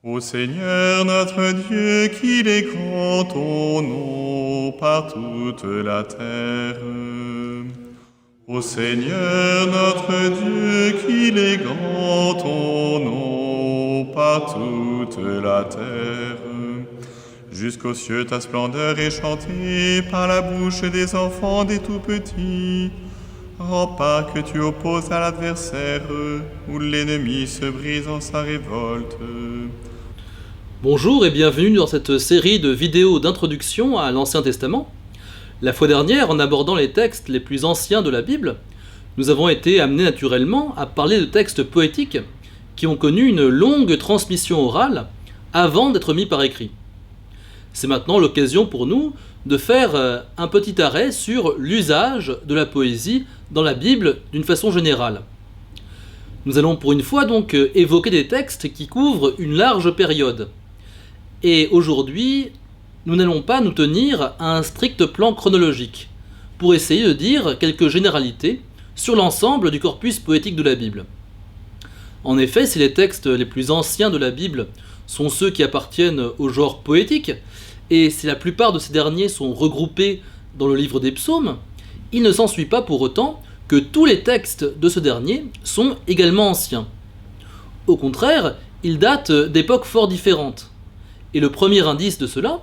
Ô Seigneur notre Dieu, qu'il est grand ton nom par toute la terre. Ô Seigneur notre Dieu, qu'il est grand ton nom par toute la terre. Jusqu'aux cieux ta splendeur est chantée par la bouche des enfants des tout-petits. Rempart que tu opposes à l'adversaire, où l'ennemi se brise en sa révolte. Bonjour et bienvenue dans cette série de vidéos d'introduction à l'Ancien Testament. La fois dernière, en abordant les textes les plus anciens de la Bible, nous avons été amenés naturellement à parler de textes poétiques qui ont connu une longue transmission orale avant d'être mis par écrit. C'est maintenant l'occasion pour nous de faire un petit arrêt sur l'usage de la poésie dans la Bible d'une façon générale. Nous allons pour une fois donc évoquer des textes qui couvrent une large période. Et aujourd'hui, nous n'allons pas nous tenir à un strict plan chronologique pour essayer de dire quelques généralités sur l'ensemble du corpus poétique de la Bible. En effet, si les textes les plus anciens de la Bible sont ceux qui appartiennent au genre poétique, et si la plupart de ces derniers sont regroupés dans le livre des psaumes, il ne s'ensuit pas pour autant que tous les textes de ce dernier sont également anciens. Au contraire, ils datent d'époques fort différentes. Et le premier indice de cela,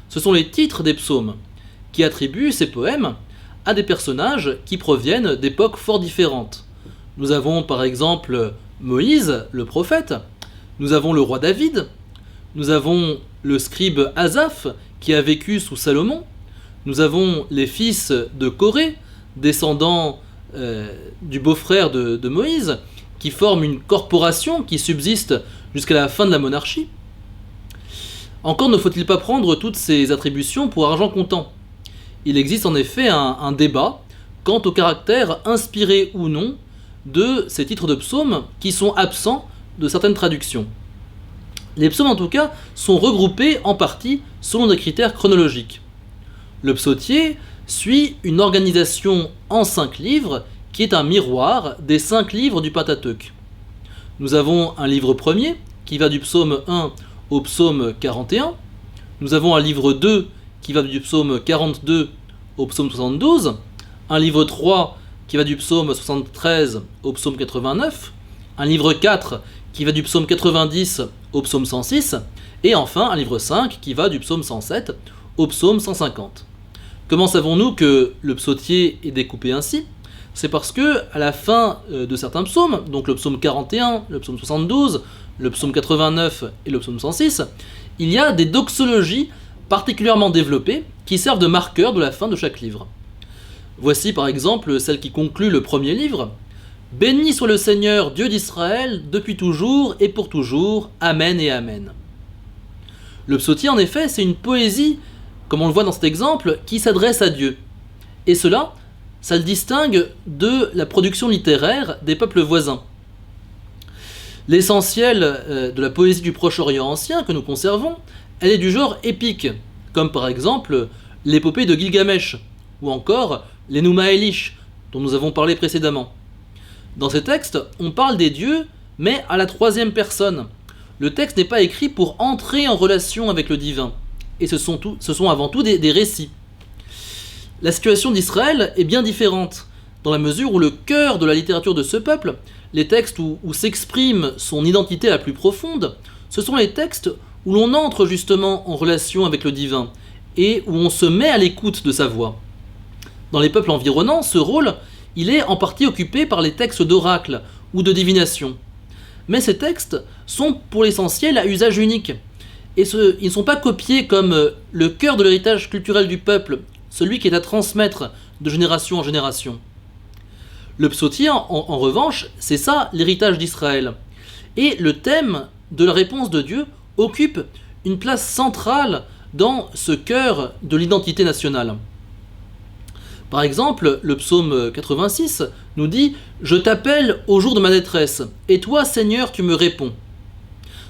ce sont les titres des psaumes, qui attribuent ces poèmes à des personnages qui proviennent d'époques fort différentes. Nous avons par exemple Moïse, le prophète, nous avons le roi David, nous avons le scribe Asaph, qui a vécu sous Salomon, nous avons les fils de Corée, descendants du beau-frère de Moïse, qui forment une corporation qui subsiste jusqu'à la fin de la monarchie. Encore ne faut-il pas prendre toutes ces attributions pour argent comptant. Il existe en effet un débat quant au caractère inspiré ou non de ces titres de psaumes qui sont absents de certaines traductions. Les psaumes en tout cas sont regroupés en partie selon des critères chronologiques. Le psautier suit une organisation en 5 livres qui est un miroir des 5 livres du Pentateuque. Nous avons un livre premier qui va du psaume 1 au psaume 41, nous avons un livre 2 qui va du psaume 42 au psaume 72, un livre 3 qui va du psaume 73 au psaume 89, un livre 4 qui va du psaume 90 au psaume 106, et enfin un livre 5 qui va du psaume 107 au psaume 150. Comment savons-nous que le psautier est découpé ainsi ? C'est parce que à la fin de certains psaumes, donc le psaume 41, le psaume 72, le psaume 89 et le psaume 106, il y a des doxologies particulièrement développées qui servent de marqueurs de la fin de chaque livre. Voici par exemple celle qui conclut le premier livre. « Béni soit le Seigneur, Dieu d'Israël, depuis toujours et pour toujours. Amen et Amen. » Le psautier, en effet, c'est une poésie, comme on le voit dans cet exemple, qui s'adresse à Dieu. Et cela, ça le distingue de la production littéraire des peuples voisins. L'essentiel de la poésie du Proche-Orient ancien que nous conservons, elle est du genre épique, comme par exemple l'épopée de Gilgamesh, ou encore l'Enuma Elish, dont nous avons parlé précédemment. Dans ces textes, on parle des dieux, mais à la 3e personne. Le texte n'est pas écrit pour entrer en relation avec le divin, et ce sont avant tout des récits. La situation d'Israël est bien différente, dans la mesure où le cœur de la littérature de ce peuple, les textes où s'exprime son identité la plus profonde, ce sont les textes où l'on entre justement en relation avec le divin, et où on se met à l'écoute de sa voix. Dans les peuples environnants, ce rôle, il est en partie occupé par les textes d'oracle ou de divination. Mais ces textes sont pour l'essentiel à usage unique, et ils ne sont pas copiés comme le cœur de l'héritage culturel du peuple, celui qui est à transmettre de génération en génération. Le psautier, en revanche, c'est ça l'héritage d'Israël. Et le thème de la réponse de Dieu occupe une place centrale dans ce cœur de l'identité nationale. Par exemple, le psaume 86 nous dit « Je t'appelle au jour de ma détresse, et toi, Seigneur, tu me réponds ».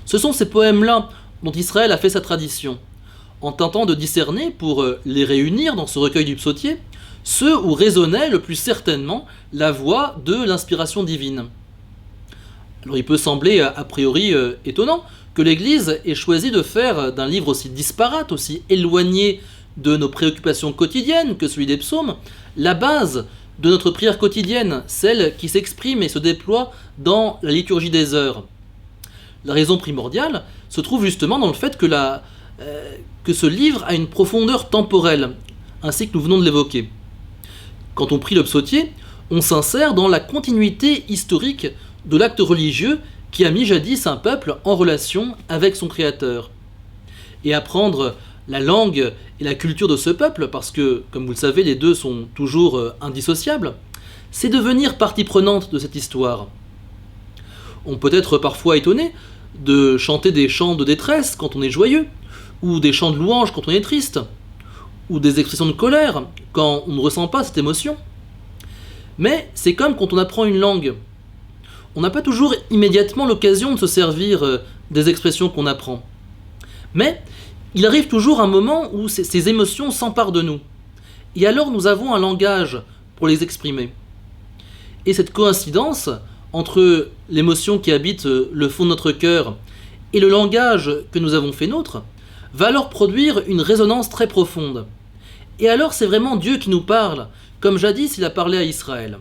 Ce sont ces poèmes-là dont Israël a fait sa tradition, en tentant de discerner, pour les réunir dans ce recueil du psautier, ceux où résonnait le plus certainement la voix de l'inspiration divine. Alors il peut sembler a priori étonnant que l'Église ait choisi de faire d'un livre aussi disparate, aussi éloigné de nos préoccupations quotidiennes que celui des psaumes, la base de notre prière quotidienne, celle qui s'exprime et se déploie dans la liturgie des heures. La raison primordiale se trouve justement dans le fait que ce livre a une profondeur temporelle, ainsi que nous venons de l'évoquer. Quand on prie le psautier, on s'insère dans la continuité historique de l'acte religieux qui a mis jadis un peuple en relation avec son Créateur. Et apprendre la langue et la culture de ce peuple, parce que, comme vous le savez, les deux sont toujours indissociables, c'est devenir partie prenante de cette histoire. On peut être parfois étonné de chanter des chants de détresse quand on est joyeux, ou des chants de louange quand on est triste, ou des expressions de colère quand on ne ressent pas cette émotion. Mais c'est comme quand on apprend une langue. On n'a pas toujours immédiatement l'occasion de se servir des expressions qu'on apprend. Mais il arrive toujours un moment où ces émotions s'emparent de nous. Et alors nous avons un langage pour les exprimer. Et cette coïncidence entre l'émotion qui habite le fond de notre cœur et le langage que nous avons fait nôtre va alors produire une résonance très profonde. Et alors c'est vraiment Dieu qui nous parle, comme jadis il a parlé à Israël.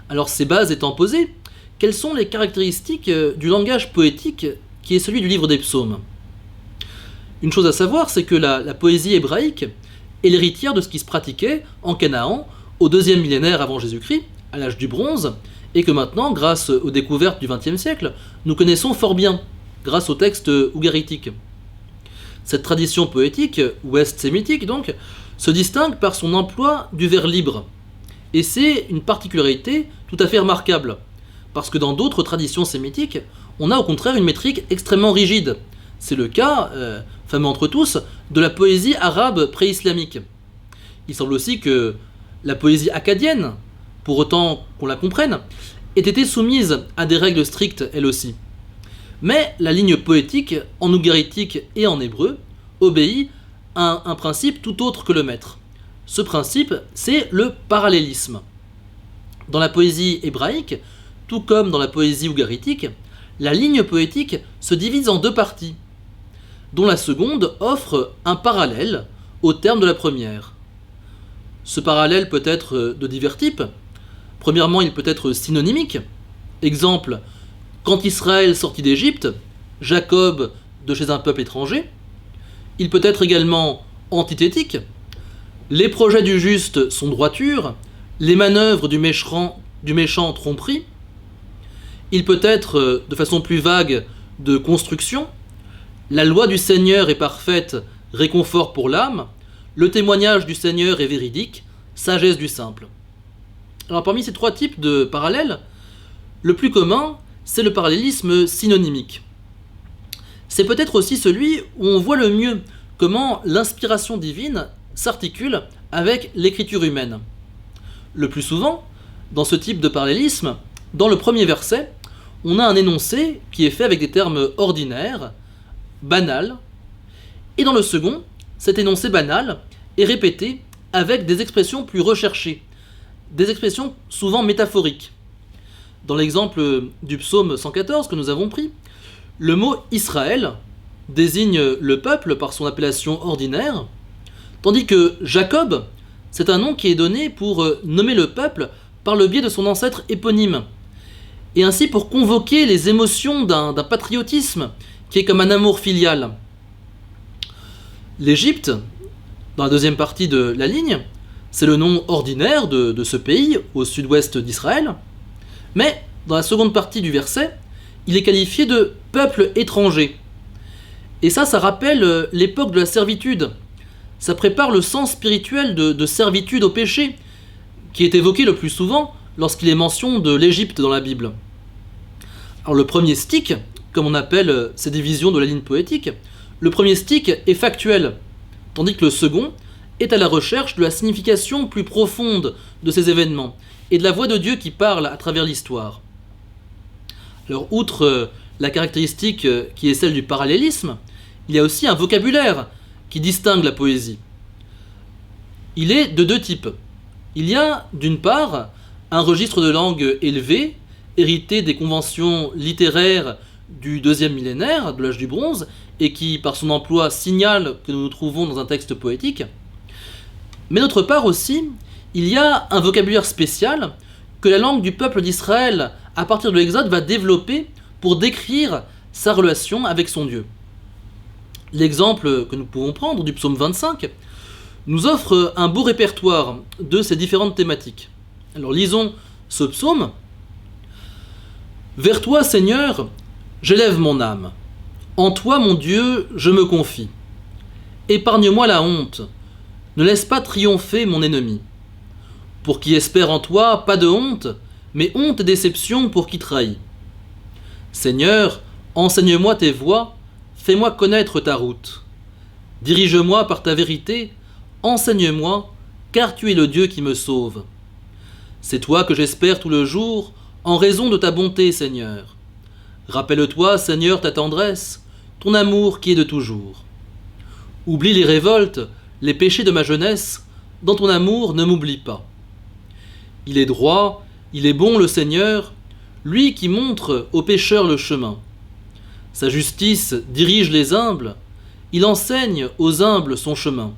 Alors ces bases étant posées, quelles sont les caractéristiques du langage poétique qui est celui du livre des psaumes ? Une chose à savoir, c'est que la poésie hébraïque est l'héritière de ce qui se pratiquait en Canaan au 2e millénaire avant Jésus-Christ, à l'âge du bronze, et que maintenant, grâce aux découvertes du XXe siècle, nous connaissons fort bien, grâce aux textes ougaritiques. Cette tradition poétique, ouest-sémitique donc, se distingue par son emploi du vers libre. Et c'est une particularité tout à fait remarquable, parce que dans d'autres traditions sémitiques, on a au contraire une métrique extrêmement rigide. C'est le cas, fameux entre tous, de la poésie arabe pré-islamique. Il semble aussi que la poésie akkadienne, pour autant qu'on la comprenne, ait été soumise à des règles strictes elle aussi. Mais la ligne poétique, en ougaritique et en hébreu, obéit à un principe tout autre que le maître. Ce principe, c'est le parallélisme. Dans la poésie hébraïque, tout comme dans la poésie ougaritique, la ligne poétique se divise en deux parties, dont la seconde offre un parallèle au terme de la première. Ce parallèle peut être de divers types. Premièrement, il peut être synonymique. Exemple, quand Israël sortit d'Égypte, Jacob de chez un peuple étranger. Il peut être également antithétique. Les projets du juste sont droiture, les manœuvres du méchant tromperie. Il peut être, de façon plus vague, de construction. La loi du Seigneur est parfaite, réconfort pour l'âme. Le témoignage du Seigneur est véridique, sagesse du simple. Alors parmi ces trois types de parallèles, le plus commun, c'est le parallélisme synonymique. C'est peut-être aussi celui où on voit le mieux comment l'inspiration divine s'articule avec l'écriture humaine. Le plus souvent, dans ce type de parallélisme, dans le premier verset, on a un énoncé qui est fait avec des termes ordinaires, banals, et dans le second, cet énoncé banal est répété avec des expressions plus recherchées, des expressions souvent métaphoriques. Dans l'exemple du psaume 114 que nous avons pris, le mot Israël désigne le peuple par son appellation ordinaire, tandis que Jacob, c'est un nom qui est donné pour nommer le peuple par le biais de son ancêtre éponyme, et ainsi pour convoquer les émotions d'un patriotisme qui est comme un amour filial. L'Égypte, dans la deuxième partie de la ligne, c'est le nom ordinaire de ce pays au sud-ouest d'Israël, mais dans la seconde partie du verset, il est qualifié de peuple étranger. Et ça rappelle l'époque de la servitude. Ça prépare le sens spirituel de servitude au péché, qui est évoqué le plus souvent lorsqu'il est mention de l'Égypte dans la Bible. Alors le premier stick, comme on appelle ces divisions de la ligne poétique, le premier stick est factuel, tandis que le second est à la recherche de la signification plus profonde de ces événements et de la voix de Dieu qui parle à travers l'histoire. Alors outre la caractéristique qui est celle du parallélisme, il y a aussi un vocabulaire qui distingue la poésie. Il est de deux types. Il y a d'une part un registre de langue élevé, hérité des conventions littéraires du deuxième millénaire, de l'âge du bronze, et qui, par son emploi, signale que nous nous trouvons dans un texte poétique. Mais d'autre part aussi, il y a un vocabulaire spécial que la langue du peuple d'Israël, à partir de l'Exode, va développer pour décrire sa relation avec son Dieu. L'exemple que nous pouvons prendre du psaume 25 nous offre un beau répertoire de ces différentes thématiques. Alors lisons ce psaume. « Vers toi, Seigneur, j'élève mon âme. En toi, mon Dieu, je me confie. Épargne-moi la honte. Ne laisse pas triompher mon ennemi. Pour qui espère en toi, pas de honte, mais honte et déception pour qui trahit. Seigneur, enseigne-moi tes voies, fais-moi connaître ta route. Dirige-moi par ta vérité, enseigne-moi, car tu es le Dieu qui me sauve. C'est toi que j'espère tout le jour, en raison de ta bonté, Seigneur. Rappelle-toi, Seigneur, ta tendresse, ton amour qui est de toujours. Oublie les révoltes, les péchés de ma jeunesse, dans ton amour ne m'oublie pas. Il est droit, il est bon le Seigneur, lui qui montre aux pécheurs le chemin. Sa justice dirige les humbles, il enseigne aux humbles son chemin.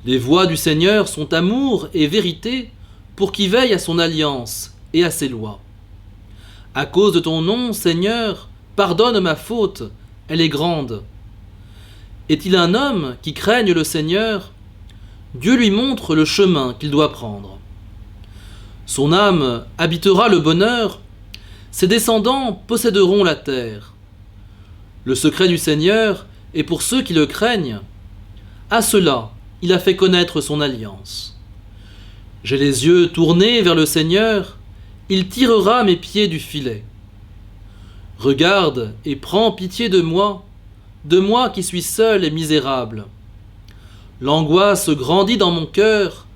Les voies du Seigneur sont amour et vérité pour qui veille à son alliance et à ses lois. À cause de ton nom, Seigneur, pardonne ma faute, elle est grande. Est-il un homme qui craigne le Seigneur? Dieu lui montre le chemin qu'il doit prendre. Son âme habitera le bonheur, ses descendants posséderont la terre. Le secret du Seigneur est pour ceux qui le craignent. À ceux-là, il a fait connaître son alliance. J'ai les yeux tournés vers le Seigneur, il tirera mes pieds du filet. Regarde et prends pitié de moi qui suis seul et misérable. L'angoisse grandit dans mon cœur,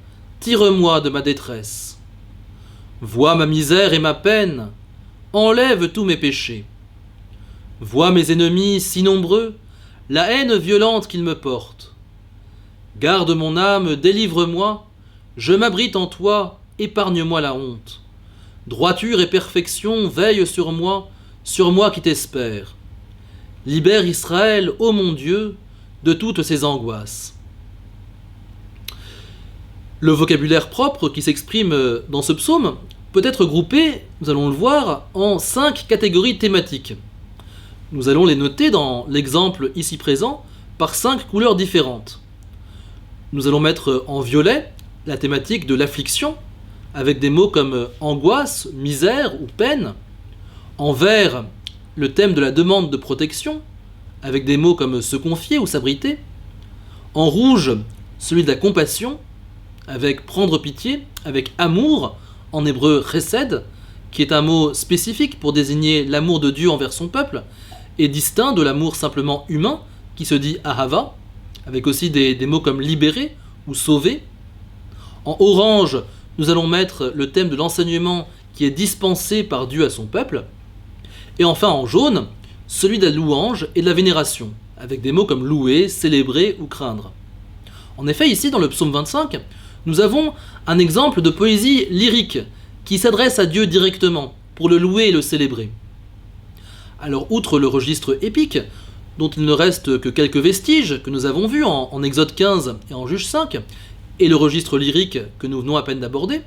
tire-moi de ma détresse. Vois ma misère et ma peine, enlève tous mes péchés. Vois mes ennemis si nombreux, la haine violente qu'ils me portent. Garde mon âme, délivre-moi, je m'abrite en toi, épargne-moi la honte. Droiture et perfection veillent sur moi qui t'espère. Libère Israël, ô mon Dieu, de toutes ses angoisses. Le vocabulaire propre qui s'exprime dans ce psaume peut être groupé, nous allons le voir, en 5 catégories thématiques. Nous allons les noter dans l'exemple ici présent par 5 couleurs différentes. Nous allons mettre en violet la thématique de l'affliction, avec des mots comme angoisse, misère ou peine. En vert, le thème de la demande de protection, avec des mots comme se confier ou s'abriter. En rouge, celui de la compassion, avec prendre pitié, avec amour, en hébreu chesed, qui est un mot spécifique pour désigner l'amour de Dieu envers son peuple, et distinct de l'amour simplement humain, qui se dit ahava, avec aussi des mots comme libérer ou sauver. En orange, nous allons mettre le thème de l'enseignement qui est dispensé par Dieu à son peuple. Et enfin en jaune, celui de la louange et de la vénération, avec des mots comme louer, célébrer ou craindre. En effet, ici dans le psaume 25, nous avons un exemple de poésie lyrique qui s'adresse à Dieu directement pour le louer et le célébrer. Alors, outre le registre épique, dont il ne reste que quelques vestiges que nous avons vus en Exode 15 et en Juge 5, et le registre lyrique que nous venons à peine d'aborder,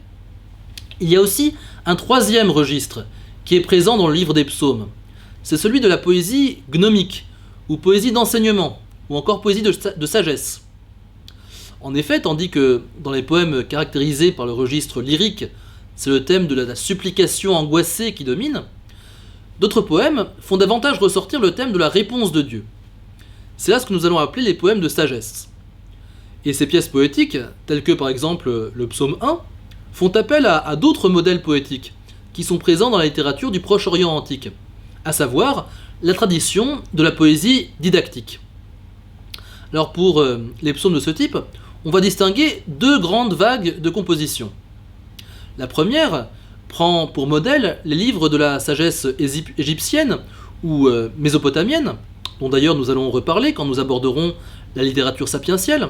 il y a aussi un troisième registre qui est présent dans le livre des psaumes. C'est celui de la poésie gnomique, ou poésie d'enseignement, ou encore poésie de sagesse. En effet, tandis que dans les poèmes caractérisés par le registre lyrique, c'est le thème de la supplication angoissée qui domine, d'autres poèmes font davantage ressortir le thème de la réponse de Dieu. C'est là ce que nous allons appeler les poèmes de sagesse. Et ces pièces poétiques, telles que par exemple le psaume 1, font appel à d'autres modèles poétiques qui sont présents dans la littérature du Proche-Orient antique, à savoir la tradition de la poésie didactique. Alors pour les psaumes de ce type, on va distinguer 2 grandes vagues de composition. La première prend pour modèle les livres de la sagesse égyptienne ou mésopotamienne, dont d'ailleurs nous allons reparler quand nous aborderons la littérature sapientielle.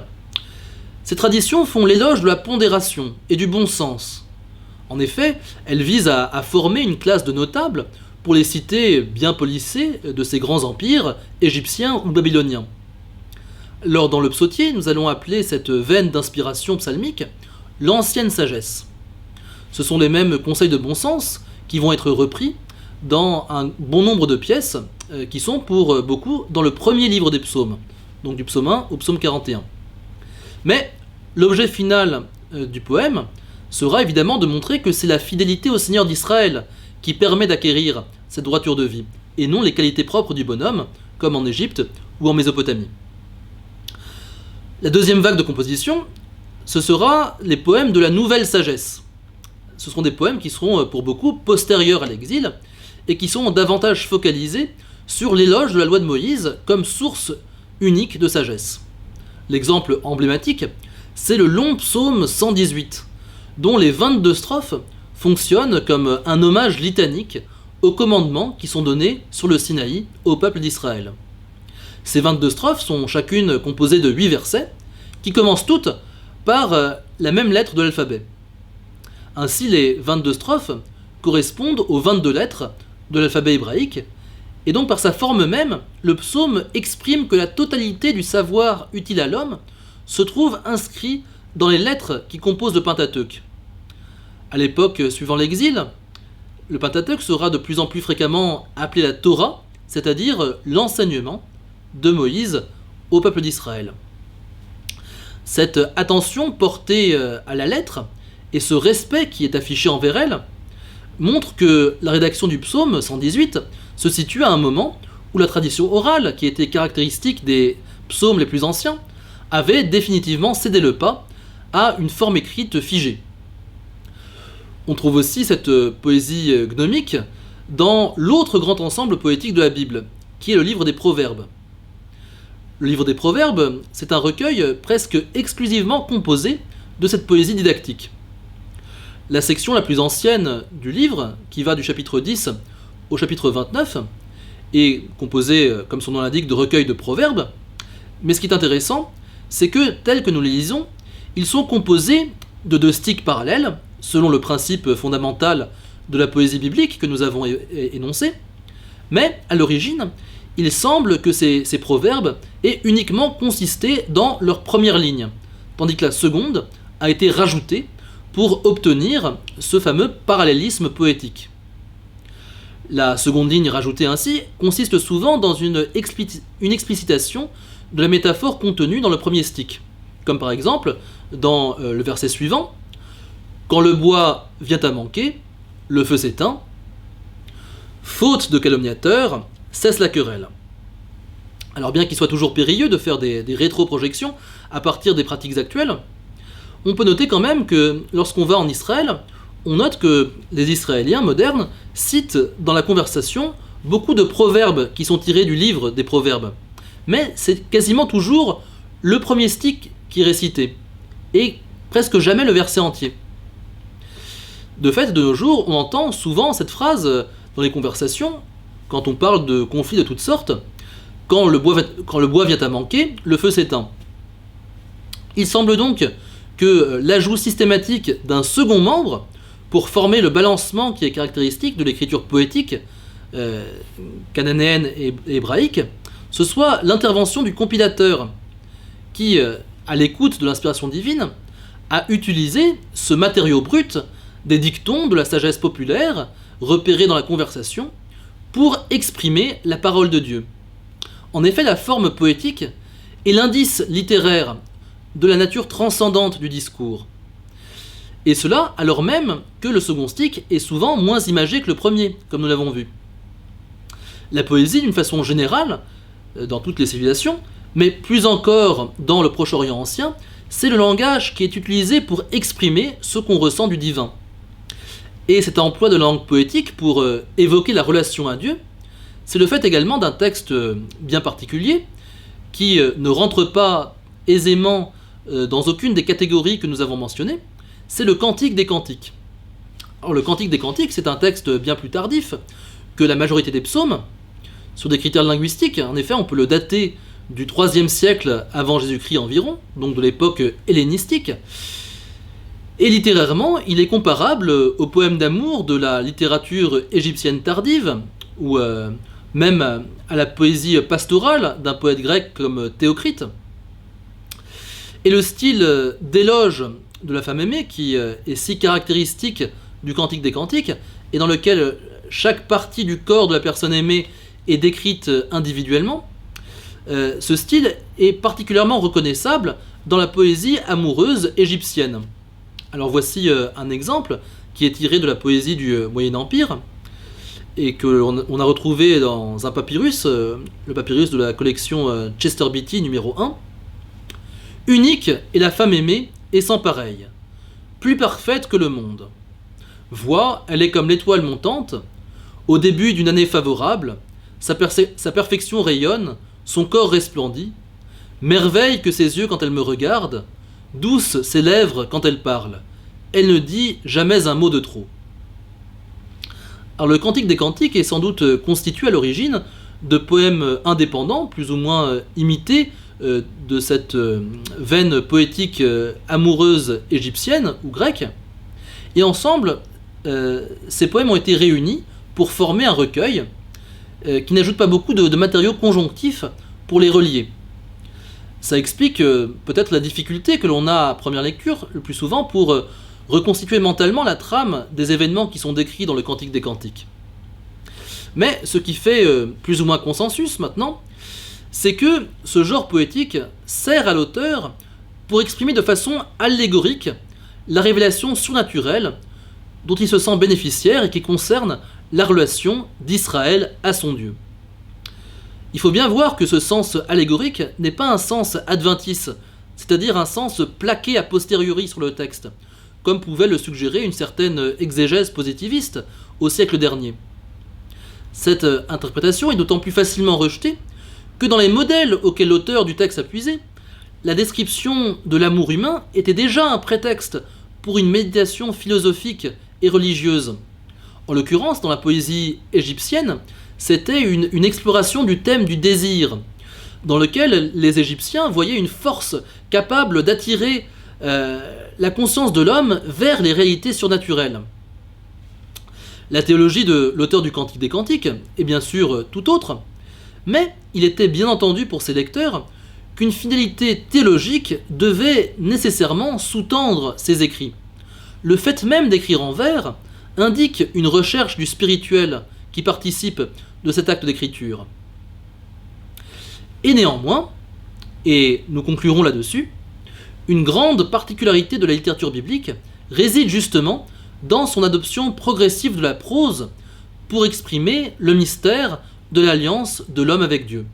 Ces traditions font l'éloge de la pondération et du bon sens. En effet, elles visent à former une classe de notables pour les cités bien polissées de ces grands empires égyptiens ou babyloniens. Alors dans le psautier, nous allons appeler cette veine d'inspiration psalmique l'ancienne sagesse. Ce sont les mêmes conseils de bon sens qui vont être repris dans un bon nombre de pièces qui sont pour beaucoup dans le premier livre des psaumes, donc du psaume 1 au psaume 41. Mais l'objet final du poème sera évidemment de montrer que c'est la fidélité au Seigneur d'Israël qui permet d'acquérir cette droiture de vie, et non les qualités propres du bonhomme, comme en Égypte ou en Mésopotamie. La deuxième vague de composition, ce sera les poèmes de la nouvelle sagesse. Ce seront des poèmes qui seront pour beaucoup postérieurs à l'exil et qui sont davantage focalisés sur l'éloge de la loi de Moïse comme source unique de sagesse. L'exemple emblématique, c'est le long psaume 118, dont les 22 strophes fonctionnent comme un hommage litanique aux commandements qui sont donnés sur le Sinaï au peuple d'Israël. Ces 22 strophes sont chacune composées de 8 versets, qui commencent toutes par la même lettre de l'alphabet. Ainsi, les 22 strophes correspondent aux 22 lettres de l'alphabet hébraïque, et donc par sa forme même, le psaume exprime que la totalité du savoir utile à l'homme se trouve inscrit dans les lettres qui composent le Pentateuque. À l'époque suivant l'exil, le Pentateuque sera de plus en plus fréquemment appelé la Torah, c'est-à-dire l'enseignement de Moïse au peuple d'Israël. Cette attention portée à la lettre et ce respect qui est affiché envers elle montrent que la rédaction du psaume 118 se situe à un moment où la tradition orale, qui était caractéristique des psaumes les plus anciens, avait définitivement cédé le pas à une forme écrite figée. On trouve aussi cette poésie gnomique dans l'autre grand ensemble poétique de la Bible, qui est le livre des Proverbes. Le livre des Proverbes, c'est un recueil presque exclusivement composé de cette poésie didactique. La section la plus ancienne du livre, qui va du chapitre 10 au chapitre 29, est composée, comme son nom l'indique, de recueils de proverbes, mais ce qui est intéressant, c'est que, tels que nous les lisons, ils sont composés de 2 styques parallèles, selon le principe fondamental de la poésie biblique que nous avons énoncé, mais à l'origine, il semble que ces proverbes aient uniquement consisté dans leur première ligne, tandis que la seconde a été rajoutée pour obtenir ce fameux parallélisme poétique. La seconde ligne rajoutée ainsi consiste souvent dans une explicitation de la métaphore contenue dans le premier stick, comme par exemple dans le verset suivant, « Quand le bois vient à manquer, le feu s'éteint, faute de calomniateur, cesse la querelle. » Alors bien qu'il soit toujours périlleux de faire des rétroprojections à partir des pratiques actuelles, on peut noter quand même que lorsqu'on va en Israël, on note que les Israéliens modernes citent dans la conversation beaucoup de proverbes qui sont tirés du livre des Proverbes. Mais c'est quasiment toujours le premier stick qui est récité, et presque jamais le verset entier. De fait, de nos jours, on entend souvent cette phrase dans les conversations, quand on parle de conflits de toutes sortes, quand le bois vient à manquer, le feu s'éteint. Il semble donc que l'ajout systématique d'un second membre pour former le balancement qui est caractéristique de l'écriture poétique cananéenne et hébraïque, ce soit l'intervention du compilateur qui, à l'écoute de l'inspiration divine, a utilisé ce matériau brut des dictons de la sagesse populaire repérés dans la conversation pour exprimer la parole de Dieu. En effet, la forme poétique est l'indice littéraire de la nature transcendante du discours. Et cela alors même que le second stick est souvent moins imagé que le premier, comme nous l'avons vu. La poésie, d'une façon générale, dans toutes les civilisations, mais plus encore dans le Proche-Orient ancien, c'est le langage qui est utilisé pour exprimer ce qu'on ressent du divin. Et cet emploi de langue poétique pour évoquer la relation à Dieu, c'est le fait également d'un texte bien particulier qui ne rentre pas aisément dans aucune des catégories que nous avons mentionnées, c'est le Cantique des Cantiques. Alors le Cantique des Cantiques, c'est un texte bien plus tardif que la majorité des psaumes, sur des critères linguistiques. En effet, on peut le dater du IIIe siècle avant Jésus-Christ environ, donc de l'époque hellénistique. Et littérairement, il est comparable au poème d'amour de la littérature égyptienne tardive, ou même à la poésie pastorale d'un poète grec comme Théocrite. Et le style d'éloge de la femme aimée, qui est si caractéristique du Cantique des Cantiques, et dans lequel chaque partie du corps de la personne aimée est décrite individuellement, ce style est particulièrement reconnaissable dans la poésie amoureuse égyptienne. Alors voici un exemple qui est tiré de la poésie du Moyen Empire et qu'on a retrouvé dans un papyrus, le papyrus de la collection Chester Beatty numéro 1. Unique est la femme aimée et sans pareille, plus parfaite que le monde. Vois, elle est comme l'étoile montante, au début d'une année favorable, sa perfection rayonne, son corps resplendit, merveille que ses yeux quand elle me regarde, douces ses lèvres quand elle parle, elle ne dit jamais un mot de trop. Alors le Cantique des Cantiques est sans doute constitué à l'origine de poèmes indépendants, plus ou moins imités de cette veine poétique amoureuse égyptienne ou grecque, et ensemble, ces poèmes ont été réunis pour former un recueil qui n'ajoute pas beaucoup de matériaux conjonctifs pour les relier. Ça explique peut-être la difficulté que l'on a à première lecture, le plus souvent, pour reconstituer mentalement la trame des événements qui sont décrits dans le Cantique des Cantiques. Mais ce qui fait plus ou moins consensus maintenant, c'est que ce genre poétique sert à l'auteur pour exprimer de façon allégorique la révélation surnaturelle dont il se sent bénéficiaire et qui concerne la relation d'Israël à son Dieu. Il faut bien voir que ce sens allégorique n'est pas un sens adventice, c'est-à-dire un sens plaqué a posteriori sur le texte, comme pouvait le suggérer une certaine exégèse positiviste au siècle dernier. Cette interprétation est d'autant plus facilement rejetée que dans les modèles auxquels l'auteur du texte a puisé, la description de l'amour humain était déjà un prétexte pour une méditation philosophique et religieuse. En l'occurrence, dans la poésie égyptienne, c'était une exploration du thème du désir, dans lequel les Égyptiens voyaient une force capable d'attirer la conscience de l'homme vers les réalités surnaturelles. La théologie de l'auteur du Cantique des Cantiques est bien sûr tout autre, mais il était bien entendu pour ses lecteurs qu'une fidélité théologique devait nécessairement sous-tendre ses écrits. Le fait même d'écrire en vers indique une recherche du spirituel qui participe de cet acte d'écriture. Et néanmoins, et nous conclurons là-dessus, une grande particularité de la littérature biblique réside justement dans son adoption progressive de la prose pour exprimer le mystère de l'alliance de l'homme avec Dieu.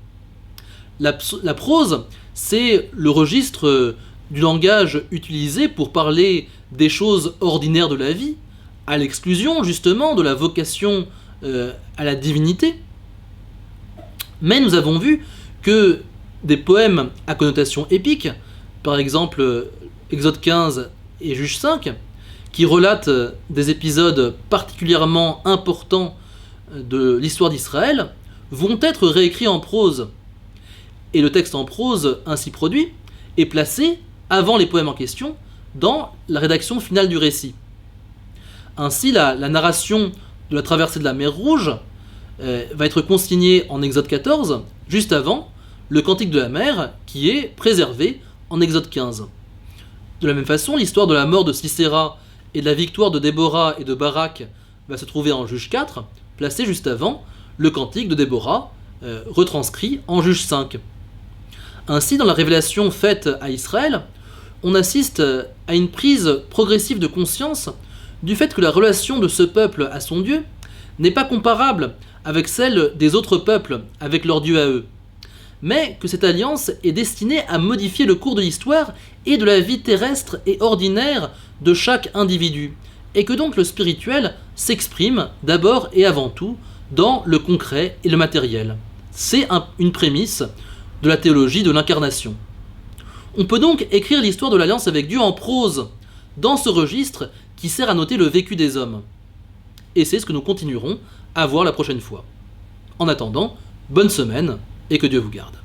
La prose, c'est le registre du langage utilisé pour parler des choses ordinaires de la vie, à l'exclusion justement de la vocation à la divinité. Mais nous avons vu que des poèmes à connotation épique, par exemple Exode 15 et Juge 5, qui relatent des épisodes particulièrement importants de l'histoire d'Israël, vont être réécrits en prose. Et le texte en prose ainsi produit est placé avant les poèmes en question dans la rédaction finale du récit. Ainsi, la narration de la traversée de la mer Rouge va être consignée en Exode 14, juste avant le Cantique de la mer, qui est préservé en Exode 15. De la même façon, l'histoire de la mort de Sisera et de la victoire de Déborah et de Barak va se trouver en Juge 4, placé juste avant le Cantique de Déborah, retranscrit en Juge 5. Ainsi, dans la révélation faite à Israël, on assiste à une prise progressive de conscience du fait que la relation de ce peuple à son Dieu n'est pas comparable avec celle des autres peuples avec leur Dieu à eux, mais que cette alliance est destinée à modifier le cours de l'histoire et de la vie terrestre et ordinaire de chaque individu, et que donc le spirituel s'exprime d'abord et avant tout dans le concret et le matériel. C'est une prémisse de la théologie de l'incarnation. On peut donc écrire l'histoire de l'alliance avec Dieu en prose, dans ce registre qui sert à noter le vécu des hommes. Et c'est ce que nous continuerons à voir la prochaine fois. En attendant, bonne semaine et que Dieu vous garde.